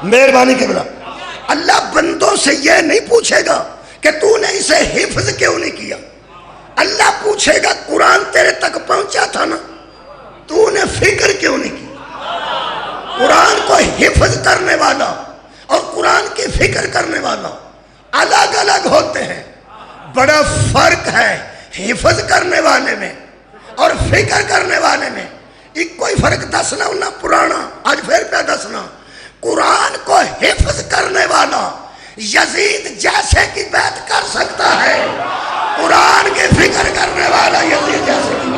مہربانی کے بلا اللہ بندوں سے یہ نہیں پوچھے گا کہ تو نے اسے حفظ کیوں نہیں کیا. اللہ پوچھے گا قرآن تیرے تک پہنچا تھا نا, تو نے فکر کیوں نہیں کی. قرآن کو حفظ کرنے والا اور قرآن کی فکر کرنے والا الگ الگ ہوتے ہیں. بڑا فرق ہے حفظ کرنے والے میں اور فکر کرنے والے میں. ایک کوئی فرق دسنا انہا پرانا آج پھر پہ دسنا. قرآن کو حفظ کرنے والا یزید جیسے کی بیعت کر سکتا ہے, قرآن کی فکر کرنے والا یزید جیسے کی.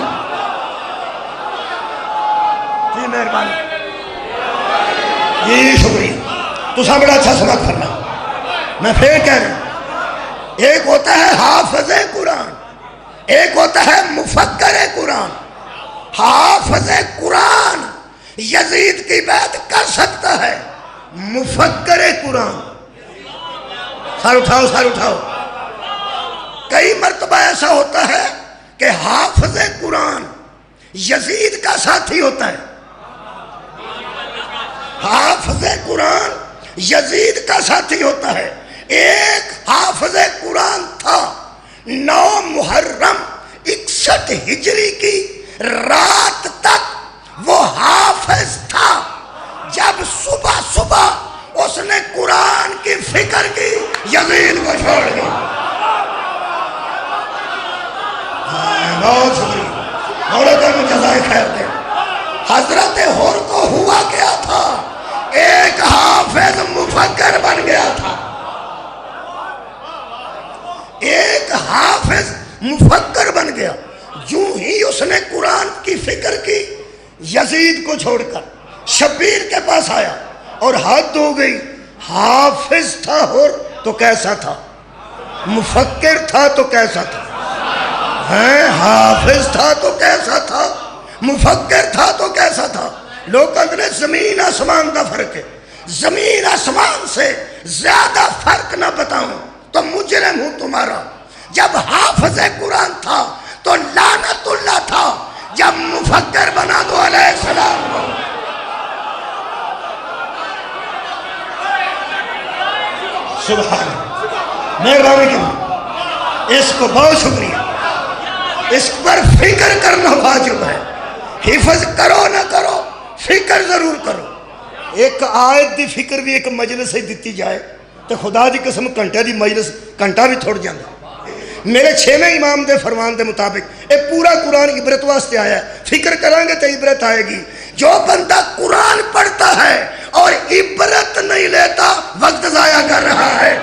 جی مہربانی, جی شکریہ. تو سب بڑا اچھا سمجھ کرنا. میں پھر کہہ رہا ہوں, ایک ہوتا ہے حافظ قرآن, ایک ہوتا ہے مفکر قرآن. حافظ قرآن یزید کی بیعت کر سکتا ہے, مفکر قرآن. سر اٹھاؤ سر اٹھاؤ. کئی مرتبہ ایسا ہوتا ہے کہ حافظ قرآن یزید کا ساتھی ہوتا ہے. حافظ قرآن یزید کا ساتھی ہوتا ہے. ایک حافظ قرآن تھا 9 محرم 61 ہجری کی رات تک وہ حافظ تھا. جب صبح صبح اس نے قرآن کی فکر کی, یزید کو چھوڑ دیا. بہت شکریہ, مولا تم جزائے خیر دے. حضرت حر کو ہوا کیا تھا, ایک حافظ مفکر بن گیا تھا. ایک حافظ مفکر بن گیا. جو ہی اس نے قرآن کی فکر کی, یزید کو چھوڑ کر شبیر کے پاس آیا اور حد ہو گئی. حافظ تھا حر تو کیسا تھا, مفکر تھا تو کیسا تھا, حافظ تھا تو کیسا تھا, مفکر تھا تو کیسا تھا. لوگ کہتے ہیں زمین آسمان کا فرق ہے. زمین آسمان سے زیادہ فرق نہ بتاؤں تو مجرم ہوں تمہارا. جب حافظ قرآن تھا تو لعنت اللہ تھا, جب مفکر بنا دو علیہ السلام کو. سبحان مہربانی کی, اس کو بہت شکریہ. اس پر فکر کرنا واجب ہے. حفظ کرو نہ کرو, فکر ضرور کرو. ایک آیت دی فکر بھی ایک مجلس سے دیتی جائے تو خدا دی قسم گھنٹے دی مجلس گھنٹہ بھی تھوڑ جانا. میرے 6ویں امام دے فرمان دے مطابق اے پورا قرآن عبرت واسطے آیا ہے. فکر کریں گے تو عبرت آئے گی. جو بندہ قرآن پڑھتا ہے اور عبرت نہیں لیتا وقت ضائع کر رہا ہے.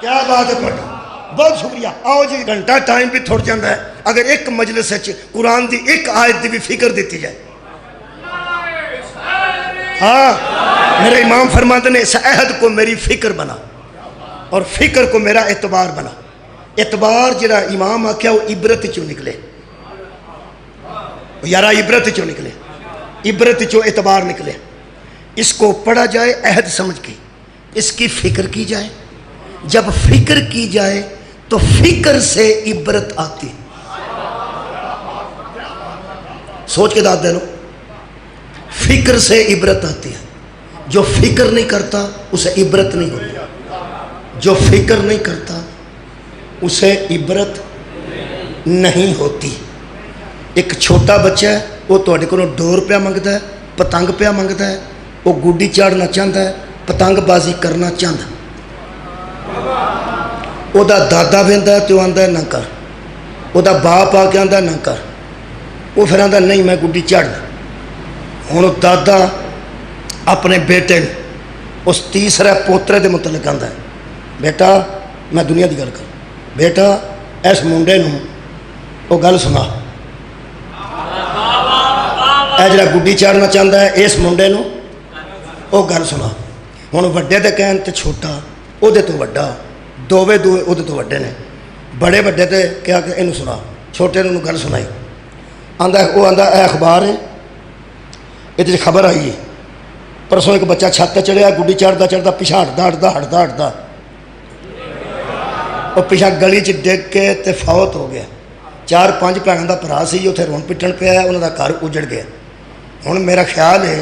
کیا بات ہے پڑھو. بہت شکریہ. آؤ جی, گھنٹہ ٹائم بھی تھوڑ جاندہ ہے. اگر ایک مجلس ہے قرآن دی ایک آیت دی بھی فکر دیتی جائے. ہاں, میرے امام فرماتے ہیں اس عہد کو میری فکر بنا اور فکر کو میرا اعتبار بنا. اعتبار جڑا امام آکھیا وہ عبرت چوں نکلے. یارا عبرت چوں نکلے, عبرت چوں اعتبار نکلے. اس کو پڑھا جائے عہد سمجھ کے, اس کی فکر کی جائے. جب فکر کی جائے تو فکر سے عبرت آتی. سوچ کے داد دے لو. فکر سے عبرت آتی ہے. جو فکر نہیں کرتا اسے عبرت نہیں ہوتی. جو فکر نہیں کرتا اسے عبرت نہیں ہوتی. ایک چھوٹا بچہ ہے, وہ تواڈے کولوں ₹2 منگتا ہے, پتنگ پیا منگتا ہے, وہ گڈی چاڑنا چاہتا ہے, پتنگ بازی کرنا چاہتا. وہ دادا ویندا ہے تو آندا ہے نہ کر. وہ باپ آ کے آندا ہے نہ کر. وہ پھر آندا نہیں میں گڈی چاڑنا. ہوں دادا اپنے بیٹے اس تیسرے پوترے دے متعلق آندا ہے بیٹا میں دنیا دی گل کر, بیٹا اس منڈے نوں وہ گل سنا. اے جڑا گڈی چاڑنا چاہتا ہے اس منڈے نوں وہ گل سنا. ہوں وڈے دے کہن تے چھوٹا وہ تو وڈا, دووے وہ تو وڈے نے. بڑے وڈے تے کیا کہ اینوں سنا, چھوٹے نوں گل سنائی. آندا وہ آندا اے اخبار ہے, یہ خبر آئی ہے پرسوں ایک بچہ چھت تے چڑھیا, گڈی چڑھتا چڑھتا پیچھا ہٹتا وہ پیچھا گلی چ ڈگ کے تے فوت ہو گیا. 4-5 بھینوں کا بھرا سی, اتنے رون پٹن پہ آیا, انہوں کا گھر اجڑ گیا. ہوں میرا خیال ہے